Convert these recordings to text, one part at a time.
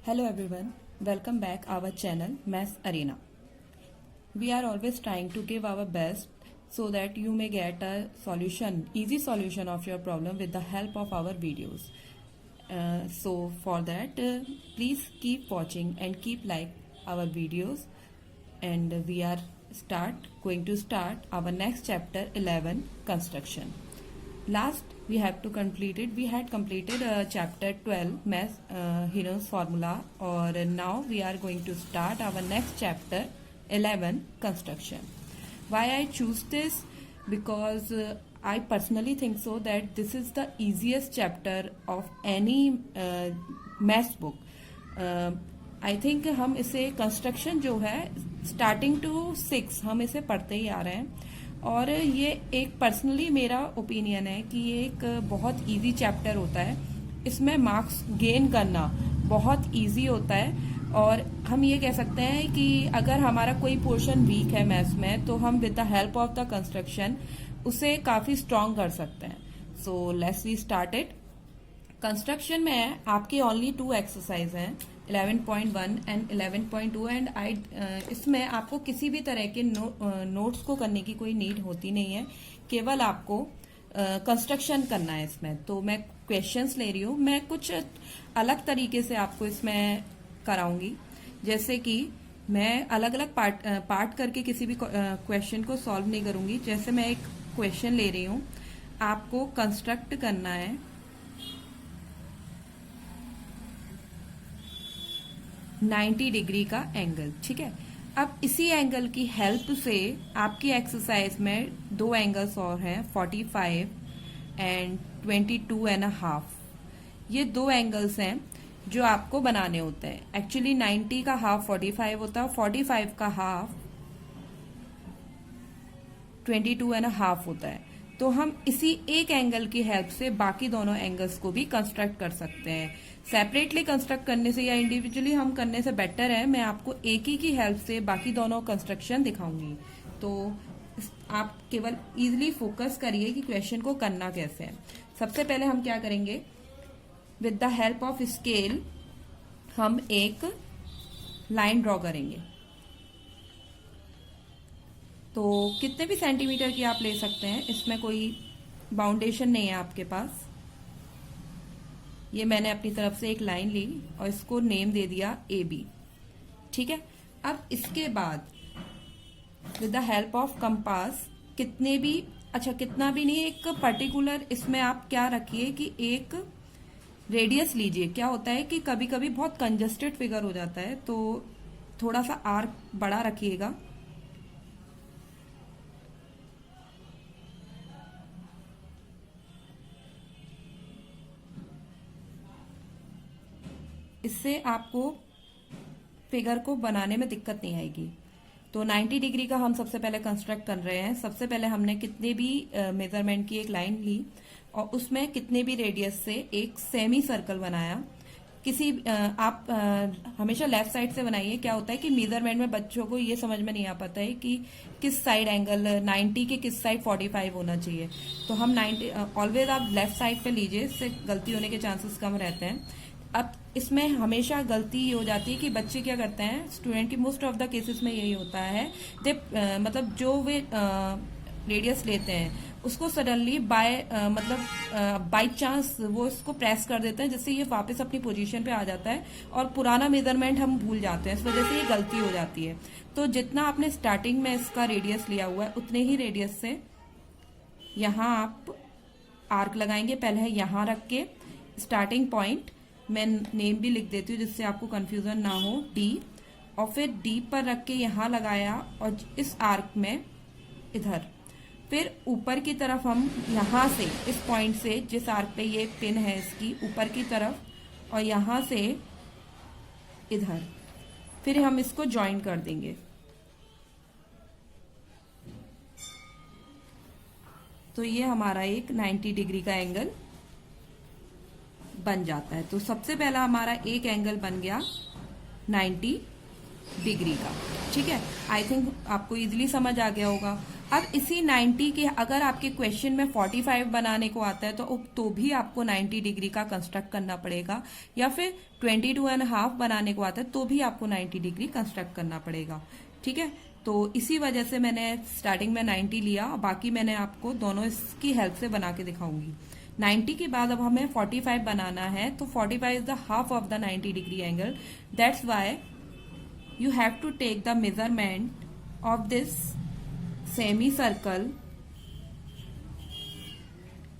Hello everyone, welcome back our channel Maths Arena. We are always trying to give our best so that you may get a solution, easy solution of your problem with the help of our videos. So for that, please keep watching and keep like our videos. And we are going to start our next chapter 11 construction. Last we had completed chapter 12 math Hino's formula, or now we are going to start our next chapter 11 construction. Why I choose this? Because I personally think so that this is the easiest chapter of any math book. I think हम इसे construction जो है starting to 6 हम इसे पढ़ते ही आ रहे हैं, और ये एक पर्सनली मेरा ओपिनियन है कि ये एक बहुत इजी चैप्टर होता है. इसमें मार्क्स गेन करना बहुत इजी होता है, और हम ये कह सकते हैं कि अगर हमारा कोई पोर्शन वीक है मैथ्स में तो हम with the help of the construction उसे काफी स्ट्रांग कर सकते हैं. So let's we start it. Construction में आपकी ओनली 2 एक्सरसाइज हैं, 11.1 एंड 11.2, एंड इसमें आपको किसी भी तरह के नोट्स को करने की कोई नीड होती नहीं है, केवल आपको कंस्ट्रक्शन करना है इसमें. तो मैं क्वेश्चंस ले रही हूँ, मैं कुछ अलग तरीके से आपको इसमें कराऊंगी. जैसे कि मैं अलग अलग पार्ट करके किसी भी क्वेश्चन को सॉल्व नहीं करूंगी. जैसे मैं एक क्वेश्चन ले रही हूँ, आपको कंस्ट्रक्ट करना है 90 डिग्री का एंगल. ठीक है, अब इसी एंगल की हेल्प से आपकी एक्सरसाइज में 2 एंगल्स और हैं, 45 एंड 22.5. ये 2 एंगल्स हैं जो आपको बनाने होते हैं. एक्चुअली 90 का हाफ 45 होता है, 45 का हाफ 22.5 होता है. तो हम इसी एक एंगल की हेल्प से बाकी दोनों एंगल्स को भी कंस्ट्रक्ट कर सकते हैं. सेपरेटली कंस्ट्रक्ट करने से या इंडिविजुअली हम करने से बेटर है मैं आपको एक ही की हेल्प से बाकी दोनों कंस्ट्रक्शन दिखाऊंगी. तो आप केवल इजीली फोकस करिए कि क्वेश्चन को करना कैसे है. सबसे पहले हम क्या करेंगे, with the help of scale हम एक लाइन ड्रॉ करेंगे. तो कितने भी सेंटीमीटर की आप ले सकते हैं, इसमें कोई बाउंडेशन नहीं है आपके पास. ये मैंने अपनी तरफ से एक लाइन ली और इसको नेम दे दिया AB. ठीक है, अब इसके बाद with the help of compass कितना भी नहीं, एक पर्टिकुलर इसमें आप क्या रखिए कि एक रेडियस लीजिए. क्या होता है कि कभी कभी बहुत कंजस्टेड फिगर हो जाता है, तो थोड़ा सा आर्क बड़ा रखिएगा. इससे आपको फिगर को बनाने में दिक्कत नहीं आएगी. तो 90 डिग्री का हम सबसे पहले कंस्ट्रक्ट कर रहे हैं. सबसे पहले हमने कितने भी मेजरमेंट की एक लाइन ली और उसमें कितने भी रेडियस से एक सेमी सर्कल बनाया. आप हमेशा लेफ्ट साइड से बनाइए. क्या होता है कि मेजरमेंट में बच्चों को ये समझ में नहीं आ पाता है कि किस साइड एंगल 90 के किस साइड 45 होना चाहिए. तो हम 90 ऑलवेज आप लेफ्ट साइड पे लीजिए, इससे गलती होने के चांसेस कम रहते हैं. अब इसमें हमेशा गलती ये हो जाती है कि बच्चे क्या करते हैं, स्टूडेंट की मोस्ट ऑफ द केसेस में यही होता है, मतलब जो वे रेडियस लेते हैं उसको सडनली बाय चांस वो इसको प्रेस कर देते हैं, जिससे ये वापस अपनी पोजीशन पे आ जाता है और पुराना मेजरमेंट हम भूल जाते हैं. इस वजह से ये गलती हो जाती है. तो जितना आपने स्टार्टिंग में इसका रेडियस लिया हुआ है उतने ही रेडियस से यहाँ आप आर्क लगाएंगे. पहले यहाँ रख के स्टार्टिंग पॉइंट मैं नेम भी लिख देती हूँ जिससे आपको कंफ्यूजन ना हो, D, और फिर D पर रख के यहाँ लगाया और इस आर्क में इधर. फिर ऊपर की तरफ हम यहाँ से इस पॉइंट से, जिस आर्क पे ये पिन है इसकी, ऊपर की तरफ और यहाँ से इधर, फिर हम इसको ज्वाइन कर देंगे. तो ये हमारा एक 90 डिग्री का एंगल बन जाता है. तो सबसे पहला हमारा एक एंगल बन गया 90 डिग्री का. ठीक है, आई थिंक आपको इजीली समझ आ गया होगा. अब इसी 90 के अगर आपके क्वेश्चन में 45 बनाने को आता है तो भी आपको 90 डिग्री का कंस्ट्रक्ट करना पड़ेगा, या फिर 22.5 बनाने को आता है तो भी आपको 90 डिग्री कंस्ट्रक्ट करना पड़ेगा। ठीक है, तो इसी वजह से मैंने स्टार्टिंग में 90 लिया, बाकी मैंने आपको दोनों इसकी हेल्प से बना के दिखाऊंगी। 90 के बाद अब हमें 45 बनाना है, तो 45 is the half of the 90 degree angle. That's why you have to take the measurement of this semicircle.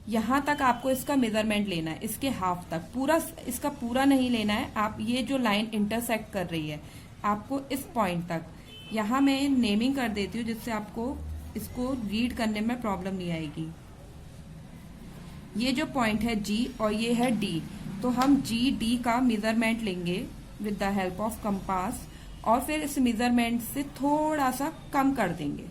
यहां तक आपको इसका मेजरमेंट लेना है, इसके हाफ तक, पूरा इसका पूरा नहीं लेना है। आप ये जो लाइन इंटरसेक्ट कर रही है आपको इस पॉइंट तक, यहां मैं नेमिंग कर देती हूँ जिससे आपको इसको रीड करने में प्रॉब्लम नहीं आएगी। ये जो पॉइंट है G और ये है D, तो हम GD का मेजरमेंट लेंगे with the help of compass, और फिर इस मेजरमेंट से थोड़ा सा कम कर देंगे।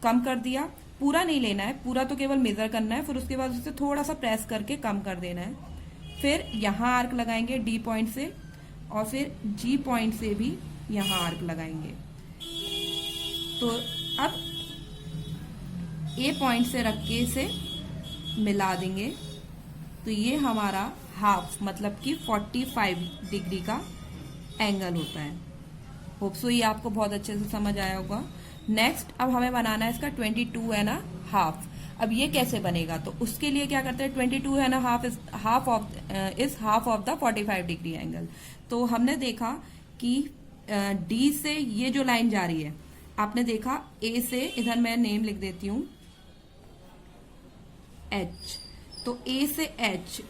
कम कर दिया, पूरा नहीं लेना है, पूरा तो केवल मेजर करना है, फिर उसके बाद उसे थोड़ा सा प्रेस करके कम कर देना है। फिर यहां आर्क लगाएंगे D पॉइंट से, और फिर G पॉइंट से भी यहां आर्क लगाएंगे। तो अब A पॉइंट से रख के इसे मिला देंगे, तो ये हमारा हाफ मतलब कि 45 डिग्री का एंगल होता है। होप सो ये आपको बहुत अच्छे से समझ आया होगा। नेक्स्ट अब हमें बनाना है इसका 22.5। अब ये कैसे बनेगा, तो उसके लिए क्या करते हैं, 22.5 is half of the 45 degree angle. तो हमने देखा कि डी से ये जो लाइन जा रही है, आपने देखा ए से, इधर मैं नेम लिख देती हूं एच, तो ए से एच,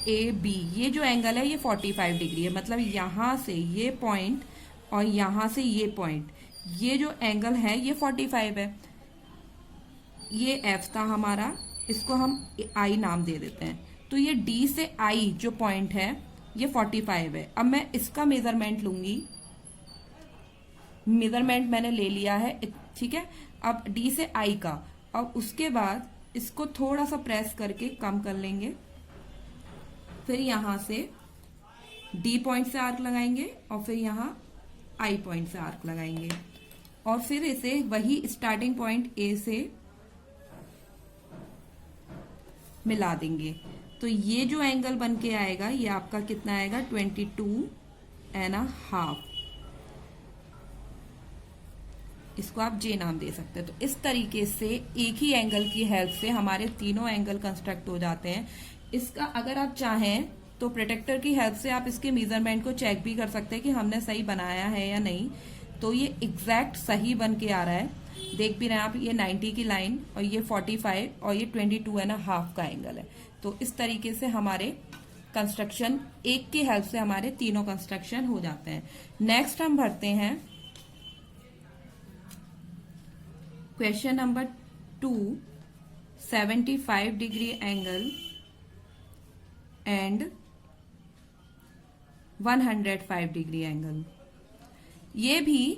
ए बी, ये जो एंगल है ये 45 डिग्री है। मतलब यहां से ये पॉइंट और यहां से ये पॉइंट, ये जो एंगल है ये 45 है। ये एफ था हमारा, इसको हम आई नाम दे देते हैं। तो ये डी से आई जो पॉइंट है ये 45 है। अब मैं इसका मेजरमेंट लूंगी, मेजरमेंट मैंने ले लिया है, ठीक है। अब डी से आई का, अब उसके बाद इसको थोड़ा सा प्रेस करके कम कर लेंगे। फिर यहां से डी पॉइंट से आर्क लगाएंगे, और फिर यहां आई पॉइंट से आर्क लगाएंगे, और फिर इसे वही स्टार्टिंग पॉइंट ए से मिला देंगे। तो ये जो एंगल बन के आएगा ये आपका कितना आएगा, 22.5। इसको आप जे नाम दे सकते हैं। तो इस तरीके से एक ही एंगल की हेल्प से हमारे तीनों एंगल कंस्ट्रक्ट हो जाते हैं। इसका अगर आप चाहें तो प्रोटेक्टर की हेल्प से आप इसके मेजरमेंट को चेक भी कर सकते हैं कि हमने सही बनाया है या नहीं। तो ये एग्जैक्ट सही बन के आ रहा है, देख भी रहे हैं आप। ये 90 की लाइन और ये 45 और ये 22.5 का एंगल है। तो इस तरीके से हमारे कंस्ट्रक्शन एक की हेल्प से हमारे तीनों कंस्ट्रक्शन हो जाते हैं। नेक्स्ट हम भरते हैं question number 2, 75 degree angle and 105 degree angle. ये भी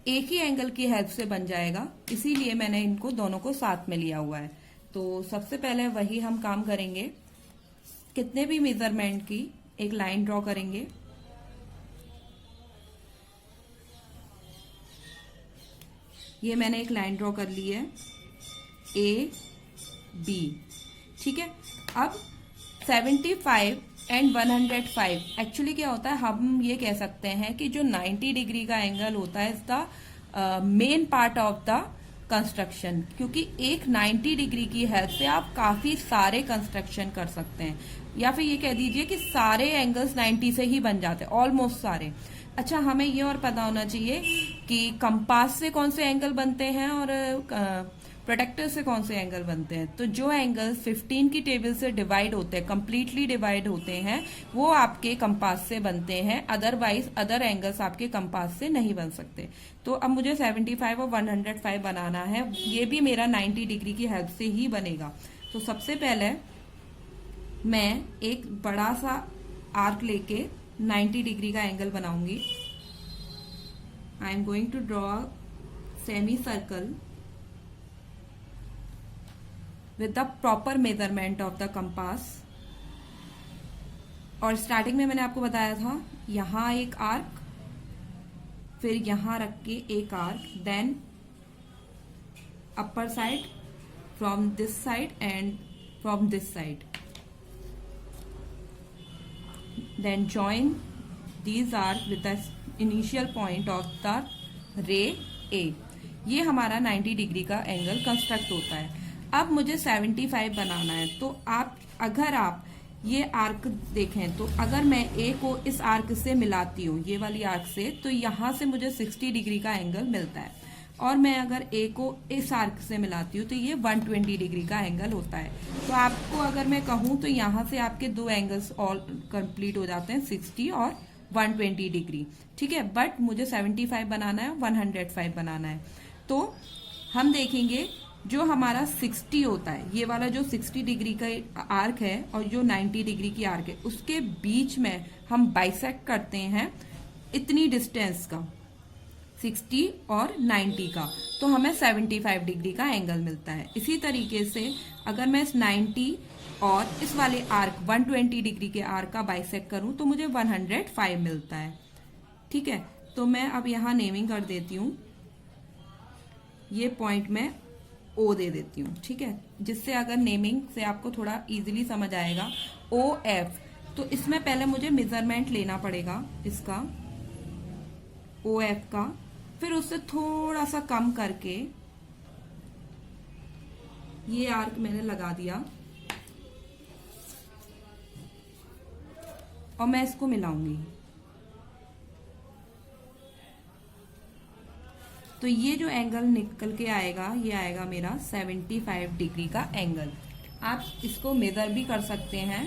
एक ही एंगल की हेल्प से बन जाएगा, इसीलिए मैंने इनको दोनों को साथ में लिया हुआ है। तो सबसे पहले वही हम काम करेंगे, कितने भी मेजरमेंट की एक लाइन ड्रॉ करेंगे। ये मैंने एक लाइन ड्रॉ कर ली है, ए बी, ठीक है। अब 75 एंड 105 एक्चुअली क्या होता है, हम ये कह सकते हैं कि जो 90 डिग्री का एंगल होता है is the main part of the construction, क्योंकि एक 90 डिग्री की हेल्प से आप काफी सारे कंस्ट्रक्शन कर सकते हैं, या फिर ये कह दीजिए कि सारे एंगल्स 90 से ही बन जाते हैं, ऑलमोस्ट सारे। अच्छा, हमें ये और पता होना चाहिए कि कंपास से कौन से एंगल बनते हैं और प्रोटेक्टर से कौन से एंगल बनते हैं। तो जो एंगल्स 15 की टेबल से डिवाइड होते हैं, कंप्लीटली डिवाइड होते हैं, वो आपके कंपास से बनते हैं, अदरवाइज अदर एंगल्स आपके कंपास से नहीं बन सकते। तो अब मुझे 75 और 105 बनाना है, ये भी मेरा 90 डिग्री की हेल्प से ही बनेगा। तो सबसे पहले मैं एक बड़ा सा आर्क लेके 90 डिग्री का एंगल बनाऊंगी। I am going to draw semicircle with the proper measurement of the compass। और स्टार्टिंग में मैंने आपको बताया था यहां एक आर्क, फिर यहां रख के एक arc, then upper side, from this side and from this side. Then join these arcs with the initial point of the ray A. ये हमारा 90 डिग्री का एंगल कंस्ट्रक्ट होता है. अब मुझे 75 बनाना है. तो अगर आप ये आर्क देखें तो अगर मैं ए को इस आर्क से मिलाती हूँ, ये वाली आर्क से, तो यहाँ से मुझे 60 डिग्री का एंगल मिलता है. और मैं अगर ए को इस आर्क से मिलाती हूँ तो ये 120 डिग्री का एंगल होता है. तो आपको अगर मैं कहूँ तो यहाँ से आपके दो एंगल्स ऑल कंप्लीट हो जाते हैं, 60 और 120 डिग्री. ठीक है, बट मुझे 75 बनाना है, 105 बनाना है. तो हम देखेंगे जो हमारा 60 होता है, ये वाला जो 60 डिग्री का आर्क है और जो 90 डिग्री की आर्क है, उसके बीच में हम बाइसेक्ट करते हैं इतनी डिस्टेंस का, 60 और 90 का, तो हमें 75 डिग्री का एंगल मिलता है. इसी तरीके से अगर मैं इस 90 और इस वाले आर्क 120 डिग्री के आर्क का बाइसेक्ट करूं तो मुझे 105 मिलता है. ठीक है, तो मैं अब यहाँ नेमिंग कर देती हूँ. ये पॉइंट में ओ दे देती हूँ. ठीक है, जिससे अगर नेमिंग से आपको थोड़ा इजीली समझ आएगा. ओ एफ, तो इसमें पहले मुझे मेजरमेंट लेना पड़ेगा इसका, ओ एफ का. फिर उससे थोड़ा सा कम करके ये आर्क मैंने लगा दिया और मैं इसको मिलाऊंगी. तो ये जो एंगल निकल के आएगा, ये आएगा मेरा 75 डिग्री का एंगल. आप इसको मेजर भी कर सकते हैं.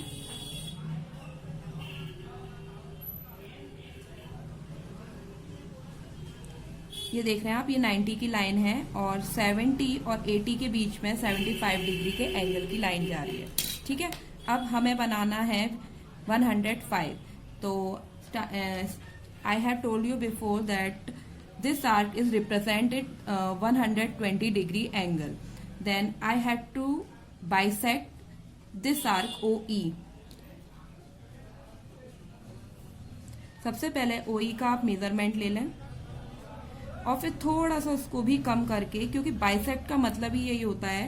ये देख रहे हैं आप, ये 90 की लाइन है और 70 और 80 के बीच में 75 डिग्री के एंगल की लाइन जा रही है. ठीक है, अब हमें बनाना है 105. तो I have told you before that this arc is represented 120 degree angle. Then I have to bisect this arc OE. सबसे पहले OE का आप मेजरमेंट ले लें और फिर थोड़ा सा उसको भी कम करके, क्योंकि बाइसेक्ट का मतलब ही यही होता है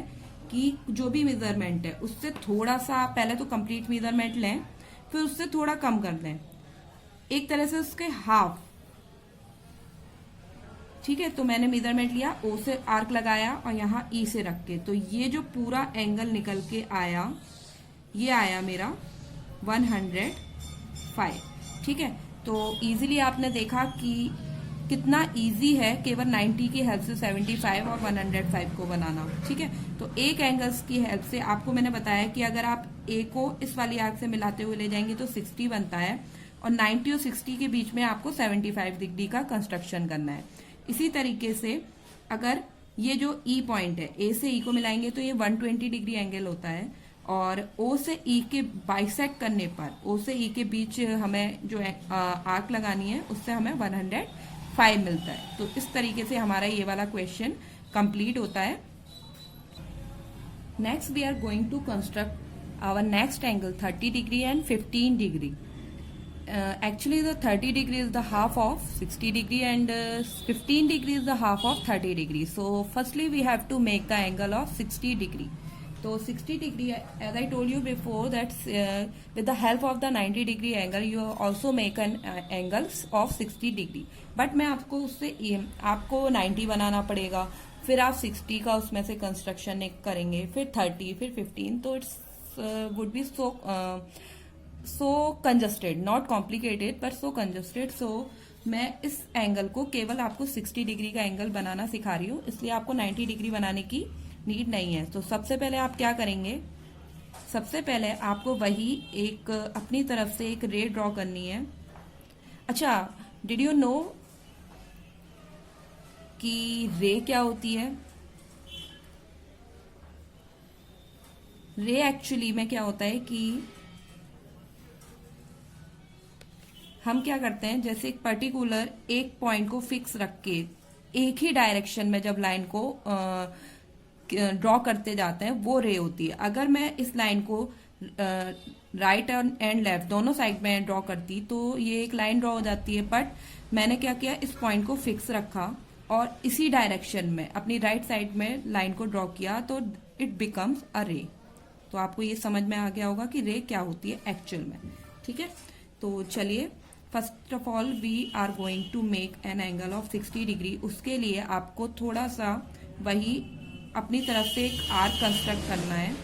कि जो भी मेजरमेंट है उससे थोड़ा सा आप पहले तो कंप्लीट मेजरमेंट लें, फिर उससे थोड़ा कम कर दें, एक तरह से उसके हाफ. ठीक है, तो मैंने मेजरमेंट लिया, ओ से आर्क लगाया और यहाँ ई से रख के, तो ये जो पूरा एंगल निकल के आया, ये आया मेरा 105. ठीक है, तो इजीली आपने देखा कि कितना इजी है केवल 90 की हेल्प से 75 और 105 को बनाना. ठीक है, तो एक एंगल्स की हेल्प से आपको मैंने बताया कि अगर आप ए को इस वाली आर्क से मिलाते हुए ले जाएंगे तो 60 बनता है और 90 और 60 के बीच में आपको 75 डिग्री का कंस्ट्रक्शन करना है. इसी तरीके से अगर ये जो ई पॉइंट है, ए से ई को मिलाएंगे तो ये 120 डिग्री एंगल होता है और ओ से ई के बाइसेक्ट करने पर, ओ से ई के बीच हमें जो आर्क लगानी है उससे हमें 105 मिलता है. तो इस तरीके से हमारा ये वाला क्वेश्चन कंप्लीट होता है. Next we are going to construct our next angle 30 degree and 15 degree. Actually the 30 degree is the half of 60 degree and 15 degree is the half of 30 degree. So firstly we have to make the angle of 60 degree. So 60 degree, as I told you before, that with the help of the 90 degree angle you also make an angles of 60 degree. But मैं आपको उससे आपको 90 बनाना पड़ेगा, फिर आप 60 का उसमें से कंस्ट्रक्शन करेंगे, फिर 30, फिर 15. तो it's would be so congested, not complicated but so congested. So मैं इस एंगल को केवल आपको 60 डिग्री का एंगल बनाना सिखा रही हूँ, इसलिए आपको 90 डिग्री बनाने की नीड नहीं है. तो सबसे पहले आप क्या करेंगे, सबसे पहले आपको वही एक अपनी तरफ से एक रे ड्रॉ करनी है. अच्छा, डिड यू नो कि रे क्या होती है? रे एक्चुअली में क्या होता है कि हम क्या करते हैं, जैसे एक पर्टिकुलर एक पॉइंट को फिक्स रख के एक ही डायरेक्शन में जब लाइन को ड्रॉ करते जाते हैं, वो रे होती है. अगर मैं इस लाइन को राइट एंड लेफ्ट दोनों साइड में ड्रॉ करती तो ये एक लाइन ड्रॉ हो जाती है. बट मैंने क्या किया, इस पॉइंट को फिक्स रखा और इसी डायरेक्शन में अपनी राइट साइड में लाइन को ड्रॉ किया तो इट बिकम्स अ रे। तो आपको ये समझ में आ गया होगा कि रे क्या होती है एक्चुअल में। ठीक है, तो चलिए first of all we are going to make an angle of 60 degree. उसके लिए आपको थोड़ा सा वही अपनी तरफ से एक आर्क कंस्ट्रक्ट करना है।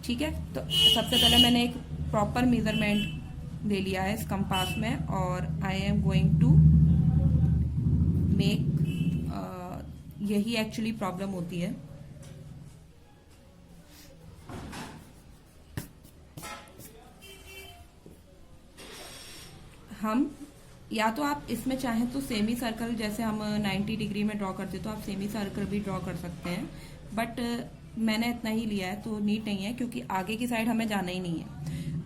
ठीक है, तो सबसे पहले मैंने एक प्रॉपर मेजरमेंट ले लिया है इस कंपास में और I am going to make, यही एक्चुअली प्रॉब्लम होती है। हम या तो आप इसमें चाहें तो सेमी सर्कल, जैसे हम 90 डिग्री में ड्रॉ करते तो आप सेमी सर्कल भी ड्रॉ कर सकते हैं, बट मैंने इतना ही लिया है तो नीट नहीं है क्योंकि आगे की साइड हमें जाना ही नहीं है।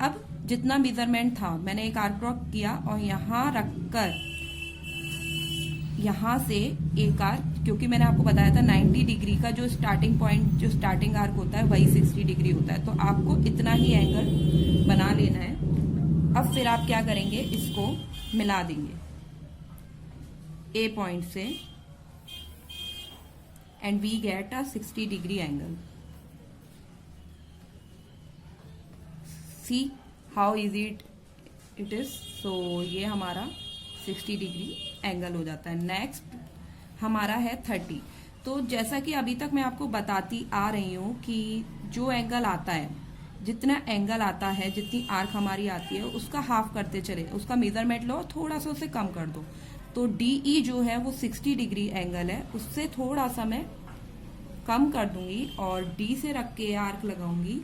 अब जितना मेजरमेंट था मैंने एक आर्क ड्रॉ किया और यहाँ रखकर यहाँ से एक आर्क, क्योंकि मैंने आपको बताया था 90 डिग्री का जो स्टार्टिंग पॉइंट, जो स्टार्टिंग आर्क होता है वही 60 डिग्री होता है, तो आपको इतना ही एंगल बना लेना है। अब फिर आप क्या करेंगे, इसको मिला देंगे ए पॉइंट से and we get a 60 degree angle. See how easy it is. So ये हमारा 60 डिग्री एंगल हो जाता है। नेक्स्ट हमारा है 30। तो जैसा कि अभी तक मैं आपको बताती आ रही हूं कि जो एंगल आता है, जितना एंगल आता है, जितनी आर्क हमारी आती है उसका हाफ करते चले, उसका मेजरमेंट लो, थोड़ा सा उसे कम कर दो। तो DE जो है वो 60 डिग्री एंगल है, उससे थोड़ा सा मैं कम कर दूंगी और D से रख के आर्क लगाऊंगी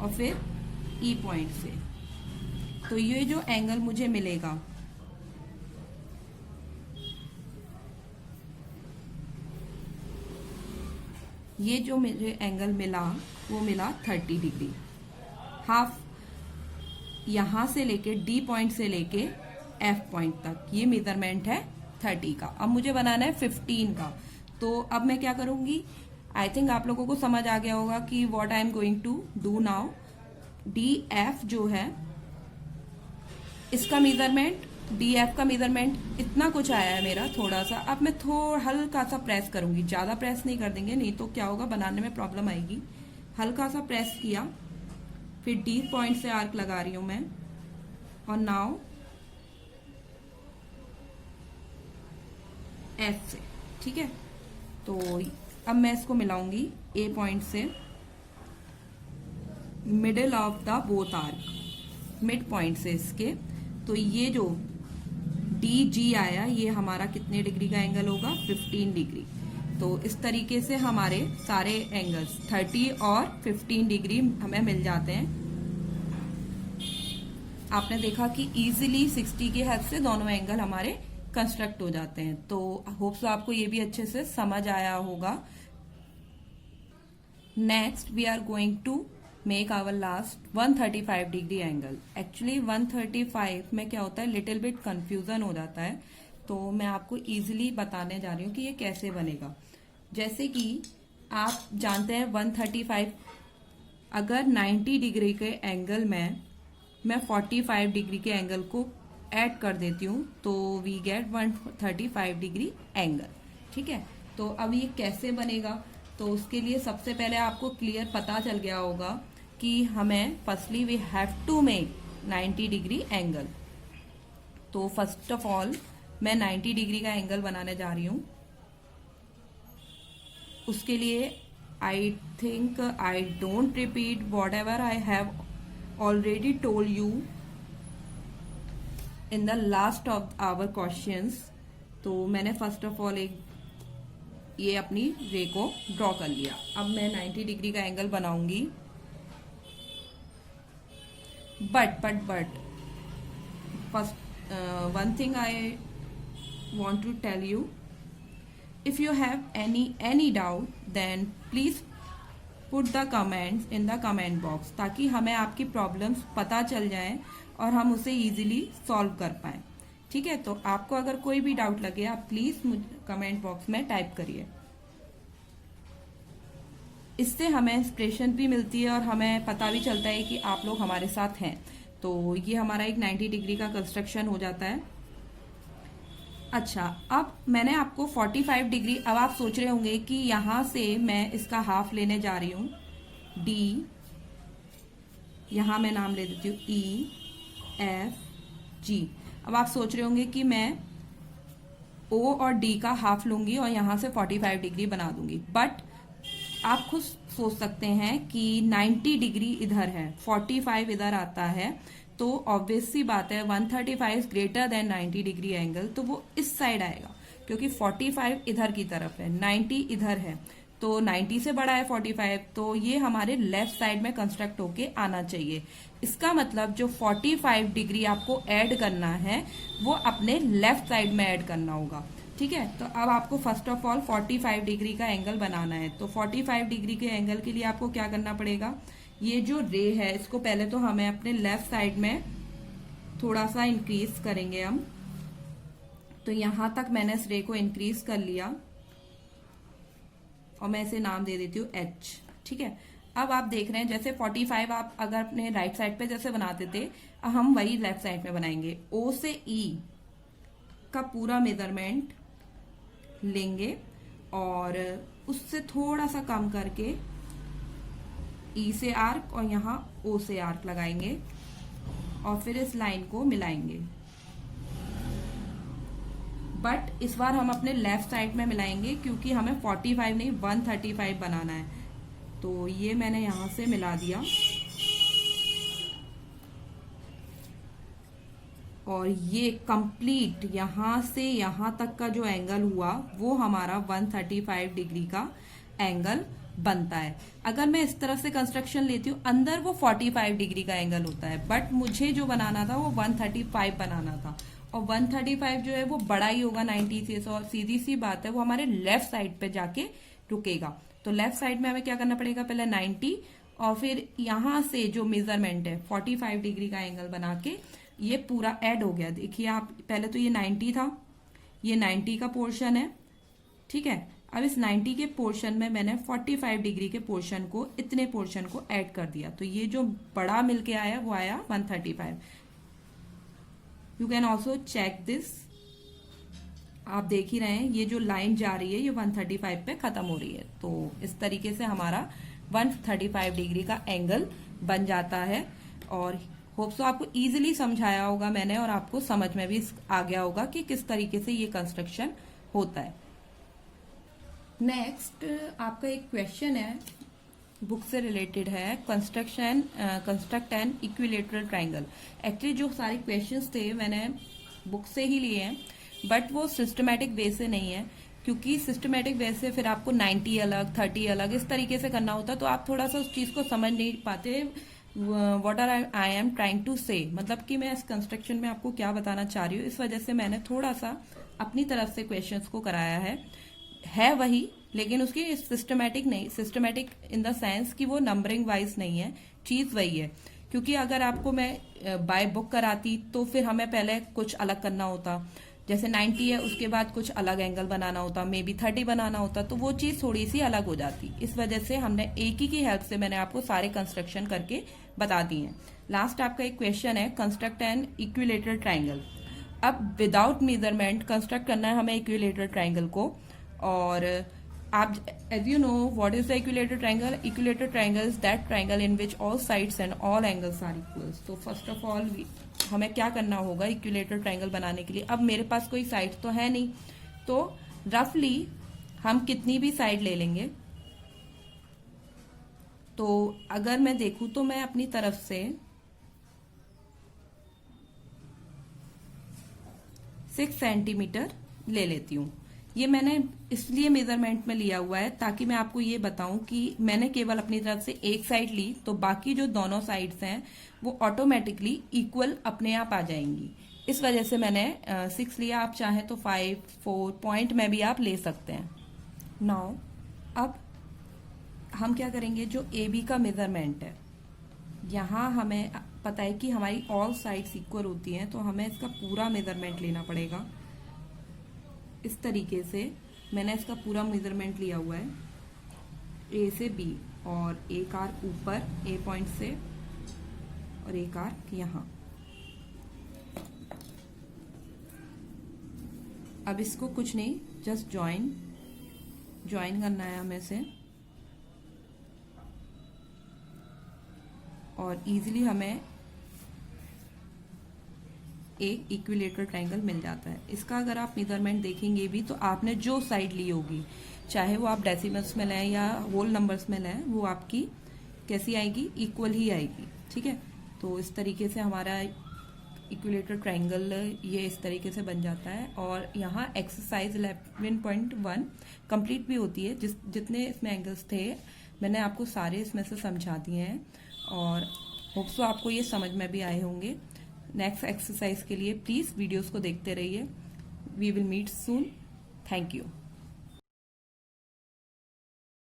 और फिर E पॉइंट से। तो ये जो एंगल मुझे मिलेगा ये जो मुझे एंगल मिला वो मिला 30 डिग्री। हाफ यहां से लेके D पॉइंट से लेके F पॉइंट तक ये मेजरमेंट है 30 का। अब मुझे बनाना है 15 का। तो अब मैं क्या करूंगी, आई थिंक आप लोगों को समझ आ गया होगा कि what I am going to do now. DF जो है इसका मेजरमेंट, DF का मेजरमेंट इतना कुछ आया है मेरा थोड़ा सा। अब मैं थोड़ा हल्का सा प्रेस करूंगी, ज्यादा प्रेस नहीं कर देंगे, नहीं तो क्या होगा बनाने में प्रॉब्लम आएगी। हल्का सा प्रेस किया, फिर D पॉइंट से आर्क लगा रही हूं मैं और नाउ F से। ठीक है, तो अब मैं इसको मिलाऊंगी A पॉइंट से middle of the both arc, mid point से इसके। तो ये जो DG आया ये हमारा कितने डिग्री का एंगल होगा, 15 डिग्री। तो इस तरीके से हमारे सारे एंगल्स 30 और 15 डिग्री हमें मिल जाते हैं। आपने देखा कि इजीली 60 की हेल्प से दोनों एंगल हमारे कंस्ट्रक्ट हो जाते हैं। तो होप सो आपको ये भी अच्छे से समझ आया होगा। Next we are going to make our last 135 degree angle. Actually 135 में क्या होता है, लिटिल बिट कंफ्यूजन हो जाता है, तो मैं आपको इजीली बताने जा रही हूँ कि ये कैसे बनेगा। जैसे कि आप जानते हैं 135 अगर 90 डिग्री के एंगल में मैं 45 डिग्री के एंगल को ऐड कर देती हूँ तो वी गेट 135 डिग्री एंगल। ठीक है, तो अब ये कैसे बनेगा, तो उसके लिए सबसे पहले आपको क्लियर पता चल गया होगा कि हमें firstly we have to make 90 degree angle. तो फर्स्ट ऑफ ऑल मैं 90 डिग्री का एंगल बनाने जा रही हूं। उसके लिए I think I don't repeat whatever I have already told you in the last of our questions. तो मैंने फर्स्ट ऑफ ऑल एक ये अपनी रे को ड्रॉ कर लिया। अब मैं 90 डिग्री का एंगल बनाऊंगी, but first one thing I want to tell you, if you have any doubt then please put the comments in the comment box, ताकि हमें आपकी प्रॉब्लम्स पता चल जाए और हम उसे इजीली सॉल्व कर पाए। ठीक है, तो आपको अगर कोई भी डाउट लगे आप प्लीज कमेंट बॉक्स में टाइप करिए। इससे हमें इंस्पिरेशन भी मिलती है और हमें पता भी चलता है कि आप लोग हमारे साथ हैं। तो ये हमारा एक 90 डिग्री का कंस्ट्रक्शन हो जाता है। अच्छा, अब मैंने आपको 45 डिग्री, अब आप सोच रहे होंगे कि यहां से मैं इसका हाफ लेने जा रही हूं, डी, यहां मैं नाम ले देती हूं ई एफ जी। अब आप सोच रहे होंगे कि मैं ओ और डी का हाफ लूंगी और यहां से 45 डिग्री बना दूंगी, बट आप खुद सोच सकते हैं कि 90 डिग्री इधर है, 45 इधर आता है, तो ऑब्वियस सी बात है 135 ग्रेटर देन 90 डिग्री एंगल, तो वो इस साइड आएगा, क्योंकि 45 इधर की तरफ है, 90 इधर है, तो 90 से बड़ा है 45, तो ये हमारे लेफ्ट साइड में कंस्ट्रक्ट होके आना चाहिए। इसका मतलब जो 45 डिग्री आपको ऐड करना है वो अपने लेफ्ट साइड में ऐड करना होगा। ठीक है, तो अब आपको फर्स्ट ऑफ ऑल 45 डिग्री का एंगल बनाना है। तो 45 डिग्री के एंगल के लिए आपको क्या करना पड़ेगा, ये जो रे है इसको पहले तो हमें अपने लेफ्ट साइड में थोड़ा सा इंक्रीज करेंगे हम। तो यहां तक मैंने इस रे को इंक्रीज कर लिया और मैं इसे नाम दे देती हूँ एच। ठीक है, अब आप देख रहे हैं जैसे 45 आप अगर अपने राइट साइड पे जैसे बनाते थे, हम वही लेफ्ट साइड में बनाएंगे। ओ से ई का पूरा मेजरमेंट लेंगे और उससे थोड़ा सा कम करके ई से आर्क और यहाँ ओ से आर्क लगाएंगे और फिर इस लाइन को मिलाएंगे, बट इस बार हम अपने लेफ्ट साइड में मिलाएंगे क्योंकि हमें 45 नहीं 135 बनाना है। तो ये मैंने यहां से मिला दिया और ये कंप्लीट यहां से यहां तक का जो एंगल हुआ वो हमारा 135 डिग्री का एंगल बनता है। अगर मैं इस तरफ से कंस्ट्रक्शन लेती हूँ अंदर वो 45 डिग्री का एंगल होता है, बट मुझे जो बनाना था वो 135 बनाना था और 135 जो है वो बड़ा ही होगा 90 से, और सीधी सी बात है वो हमारे लेफ्ट साइड पे जाके रुकेगा। तो लेफ्ट साइड में हमें क्या करना पड़ेगा, पहले 90 और फिर यहां से जो मेजरमेंट है 45 डिग्री का एंगल बना के ये पूरा ऐड हो गया। देखिए आप, पहले तो ये 90 था, ये 90 का पोर्शन है। ठीक है, अब इस 90 के पोर्शन में मैंने 45 डिग्री के पोर्शन को, इतने पोर्शन को ऐड कर दिया, तो ये जो बड़ा मिलके आया वो आया 135। You can also check this, आप देख ही रहे हैं ये जो लाइन जा रही है ये 135 पे खत्म हो रही है। तो इस तरीके से हमारा 135 डिग्री का एंगल बन जाता है और होप सो आपको इजीली समझाया होगा मैंने और आपको समझ में भी आ गया होगा कि किस तरीके से ये कंस्ट्रक्शन होता है। नेक्स्ट आपका एक क्वेश्चन है, बुक से रिलेटेड है, construct an equilateral triangle. Actually जो सारे क्वेश्चंस थे मैंने बुक से ही लिए हैं, बट वो सिस्टमैटिक वे से नहीं है, क्योंकि सिस्टमैटिक वे से फिर आपको 90 अलग 30 अलग इस तरीके से करना होता, तो आप थोड़ा सा उस चीज को समझ नहीं पाते। What are I am trying to say, मतलब कि मैं इस कंस्ट्रक्शन में आपको क्या बताना चाह रही हूँ, इस वजह से मैंने थोड़ा सा अपनी तरफ से क्वेश्चंस को कराया है वही, लेकिन उसकी सिस्टमैटिक नहीं, सिस्टमैटिक इन द सेंस कि वो नंबरिंग वाइज नहीं है, चीज वही है। क्योंकि अगर आपको मैं बाय बुक कराती तो फिर हमें पहले कुछ अलग करना होता, जैसे 90 है उसके बाद कुछ अलग एंगल बनाना होता, मे बी 30 बनाना होता, तो वो चीज थोड़ी सी अलग हो जाती। इस वजह से हमने एक ही की हेल्प से मैंने आपको सारे कंस्ट्रक्शन करके बता दी हैं। लास्ट आपका एक क्वेश्चन है, कंस्ट्रक्ट एन इक्विलेटरल ट्राइंगल। अब विदाउट मेजरमेंट कंस्ट्रक्ट करना है हमें इक्विलेटरल ट्राइंगल को, और आप as you know what is the equilateral triangle. Equilateral triangle is that triangle in which all sides and all angles are equals. तो first of all हमें क्या करना होगा इक्विलेटरल ट्राइंगल बनाने के लिए। अब मेरे पास कोई साइड तो है नहीं, तो रफली हम कितनी भी साइड ले लेंगे। तो अगर मैं देखूं तो मैं अपनी तरफ से 6 सेंटीमीटर ले लेती हूँ। ये मैंने इसलिए मेजरमेंट में लिया हुआ है ताकि मैं आपको ये बताऊं कि मैंने केवल अपनी तरफ से एक साइड ली, तो बाकी जो दोनों साइड्स हैं वो ऑटोमेटिकली इक्वल अपने आप आ जाएंगी। इस वजह से मैंने 6 लिया। आप चाहें तो 5, 4 पॉइंट में भी आप ले सकते हैं। नाउ अब हम क्या करेंगे, जो ए बी का मेजरमेंट है, यहाँ हमें पता है कि हमारी ऑल साइड्स इक्वल होती हैं, तो हमें इसका पूरा मेजरमेंट लेना पड़ेगा। इस तरीके से मैंने इसका पूरा मेजरमेंट लिया हुआ है, ए से बी, और एक आर्क ऊपर ए पॉइंट से और एक आर्क यहाँ। अब इसको कुछ नहीं, जस्ट ज्वाइन करना है हमें से, और इजीली हमें एक इक्विलेटरल ट्रायंगल मिल जाता है। इसका अगर आप मेजरमेंट देखेंगे भी तो आपने जो साइड ली होगी, चाहे वो आप डेसिमल्स में लें या होल नंबर्स में लें, वो आपकी कैसी आएगी, इक्वल ही आएगी। ठीक है, तो इस तरीके से हमारा इक्विलेटरल ट्रायंगल ये इस तरीके से बन जाता है। और यहाँ एक्सरसाइज 11.1 कंप्लीट भी होती है। जितने इसमें एंगल्स थे मैंने आपको सारे इसमें से समझा दिए हैं, और होप्स आपको ये समझ में भी आए होंगे। नेक्स्ट एक्सरसाइज के लिए प्लीज वीडियोस को देखते रहिए। We will meet soon. Thank you.